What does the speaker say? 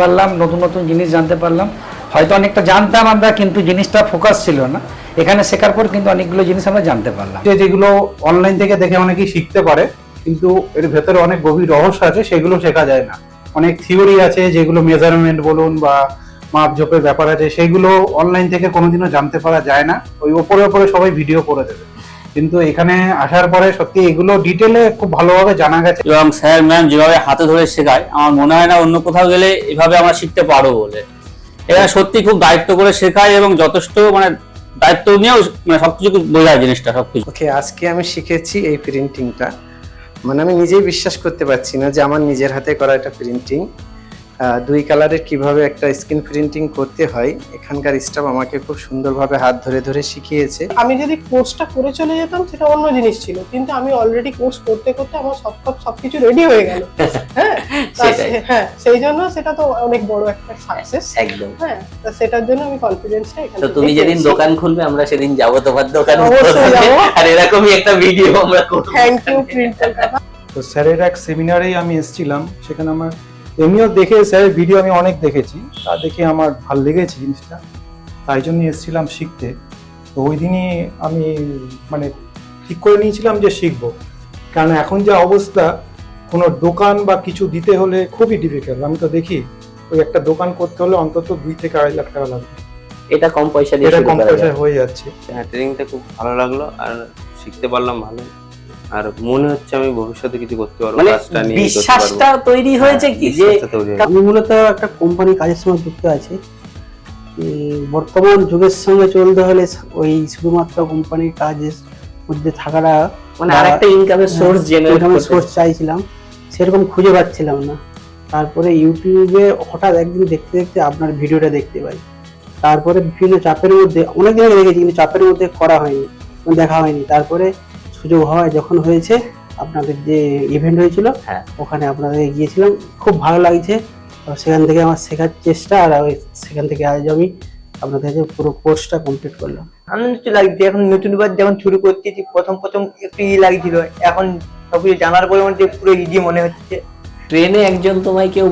পারলাম, নতুন নতুন জিনিস জানতে পারলাম। হয়তো অনেকটা জানতাম আমরা, কিন্তু জিনিসটা ফোকাস ছিল না। এখানে শেখার পর কিন্তু অনেকগুলো জিনিস আমরা জানতে পারলাম। যেগুলো অনলাইন থেকে দেখে অনেকেই শিখতে পারে, কিন্তু এর ভেতরে অনেক গভীর রহস্য আছে, সেগুলো শেখা যায় না। অনেক থিওরি আছে যেগুলো মেজারমেন্ট বলুন বা মাপজোপের ব্যাপার আছে, সেইগুলো অনলাইন থেকে কোনোদিনও জানতে পারা যায় না। ওই ওপরে ওপরে সবাই ভিডিও করে দেবে, কিন্তু এখানে আসার পরে সত্যি এগুলো ডিটেলে খুব ভালোভাবে জানা গেছে। এবং স্যার ম্যাম যেভাবে হাতে ধরে শেখায়, আমার মনে হয় না অন্য কোথাও গেলে এভাবে আমরা শিখতে পারবো বলে। এরা সত্যি খুব দায়িত্ব করে শেখায় এবং যথেষ্ট মানে দায়িত্ব নিয়েও মানে সবকিছু বোঝায় জিনিসটা সবকিছু। ওকে, আজকে আমি শিখেছি এই প্রিন্টিংটা, মানে আমি নিজেই বিশ্বাস করতে পারছি না যে আমার নিজের হাতে করা একটা প্রিন্টিং। 2 কালারের কিভাবে একটা স্ক্রিন প্রিন্টিং করতে হয় এখানকার স্টাফ আমাকে খুব সুন্দরভাবে হাত ধরে ধরে শিখিয়েছে। আমি যদি কোর্সটা করে চলে যেতাম সেটা অন্য জিনিস ছিল, কিন্তু আমি অলরেডি কোর্স করতে করতে আমার সবকিছু রেডি হয়ে গেল। হ্যাঁ, হ্যাঁ, সেই জন্য সেটা তো অনেক বড় একটা সাকসেস। একদম। হ্যাঁ, সেটার জন্য আমি কনফিডেন্সটা এখানে। তো তুমি যেদিন দোকান খুলবে আমরা সেদিন যাবো তোমার দোকানে, অবশ্যই যাবো। আর এরকমই একটা ভিডিও আমরা করব। থ্যাংক ইউ প্রিন্টার দাদা। তো স্যারের এক সেমিনারেই আমি এসেছিলাম, সেখানে আমার এমনিও দেখে স্যারের ভিডিও আমি অনেক দেখেছি, তা দেখে আমার ভালো লেগেছে জিনিসটা, তাই জন্য এসেছিলাম শিখতে। তো ওই দিনই আমি মানে ঠিক করে নিয়েছিলাম যে শিখবো, কারণ এখন যে অবস্থা কোনো দোকান বা কিছু দিতে হলে খুবই ডিফিকাল্ট। আমি তো দেখি ওই একটা দোকান করতে হলে অন্তত 2 থেকে 2.5 লাখ টাকা লাগবে, এটা কম পয়সা দিয়ে এটা শুরু কম করা পয়সায় যায়। হয়ে যাচ্ছে। হ্যাঁ, ট্রেনিংটা খুব ভালো লাগলো আর শিখতে পারলাম ভালো, আর মনে হচ্ছে আমি ভবিষ্যতে কিছু করতে পারবো, মানে কাজটা নিয়ে করতে বিশ্বাসটা পারবো। তৈরি হয়েছে কি যে বিশ্বাসটা তৈরি হয়েছে। আমি মূলত একটা কোম্পানির কাজের সঙ্গে যুক্ত আছি। বর্তমান যুগের সঙ্গে চলতে হলে ওই শুধুমাত্র কোম্পানির কাজের মধ্যে থাকাটা মানে আরেকটা ইনকামের সোর্স জেনারেট করতে। সোর্স চাইছিলাম, সেরকম খুঁজে পাচ্ছিলাম না। তারপরে ইউটিউবে হঠাৎ একদিন দেখতে দেখতে আপনার ভিডিওটা দেখতে পাই। তারপরে বিভিন্ন চাপের মধ্যে অনেক জায়গায় দেখেছি, কিন্তু চাপের মধ্যে করা হয়নি, দেখা হয়নি। তারপরে সুযোগ হওয়ায় যখন হয়েছে, আপনাদের যে ইভেন্ট হয়েছিল হ্যাঁ। ওখানে আপনাদের গিয়েছিলাম, খুব ভালো লাগছে। সেখান থেকে আমার শেখার চেষ্টা, আর সেখান থেকে আজ আমি আপনাদের কাছে পুরো কোর্সটা কমপ্লিট করলাম। আনন্দ লাগছে। এখন নতুনবার যখন শুরু করতেছি, প্রথম একটু লাগছিল, এখন সবকিছু জানার পরে মধ্যে পুরো ইজি মনে হচ্ছে। ট্রেনে একজন তোমায় কেউ